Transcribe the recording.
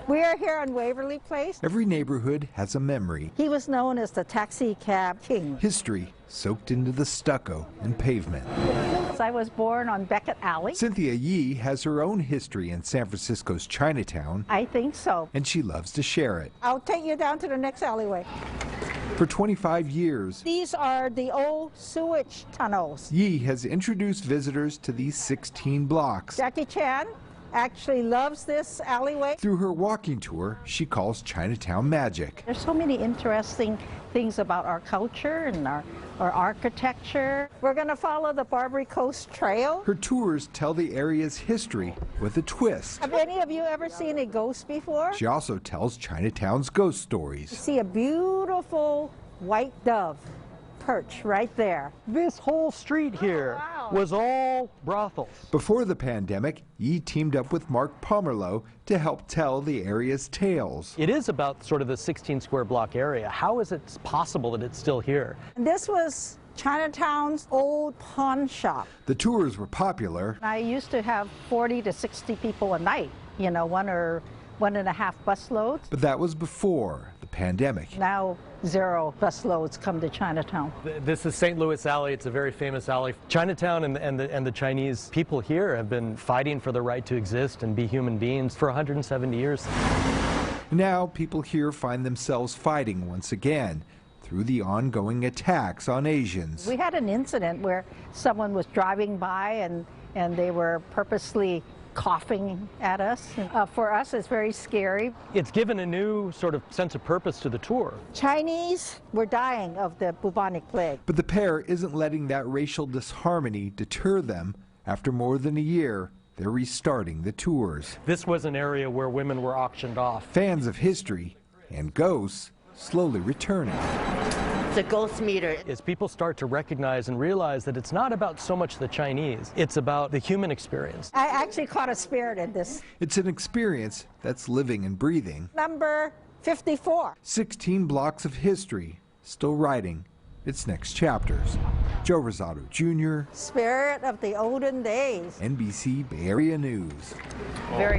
We are here on Waverly Place. Every neighborhood has a memory. He was known as the taxi cab king. History soaked into the stucco and pavement. I was born on Beckett Alley. Cynthia Yee has her own history in San Francisco's Chinatown. I think so. And she loves to share it. I'll take you down to the next alleyway. For 25 years, these are the old sewage tunnels. Yee has introduced visitors to these 16 blocks. Jackie Chan actually loves this alleyway. Through her walking tour, she calls Chinatown magic. There's so many interesting things about our culture and our architecture. We're going to follow the Barbary Coast Trail. Her tours tell the area's history with a twist. Have any of you ever seen a ghost before? She also tells Chinatown's ghost stories. You see a beautiful white dove perch right there. This whole street here was all brothels. Before the pandemic, Yee teamed up with Mark Pomerleau to help tell the area's tales. It is about sort of the 16 square block area. How is it possible that it's still here? This was Chinatown's old pawn shop. The tours were popular. I used to have 40 to 60 people a night, you know, 1 or 1.5 bus loads. But that was before the pandemic. Now 0 bus loads come to Chinatown. This is St. Louis Alley. It's a very famous alley. Chinatown and the Chinese people here have been fighting for the right to exist and be human beings for 170 years. Now people here find themselves fighting once again through the ongoing attacks on Asians. We had an incident where someone was driving by and they were purposely coughing at us. For us, it's very scary. It's given a new sort of sense of purpose to the tour. Chinese were dying of the bubonic plague. But the pair isn't letting that racial disharmony deter them. After more than a year, they're restarting the tours. This was an area where women were auctioned off. Fans of history and ghosts slowly returning. The ghost meter. As people start to recognize and realize that it's not about so much the Chinese, it's about the human experience. I actually caught a spirit in this. It's an experience that's living and breathing. Number 54. 16 blocks of history, still writing its next chapters. Joe Rosato Jr. Spirit of the olden days. NBC Bay Area News. Very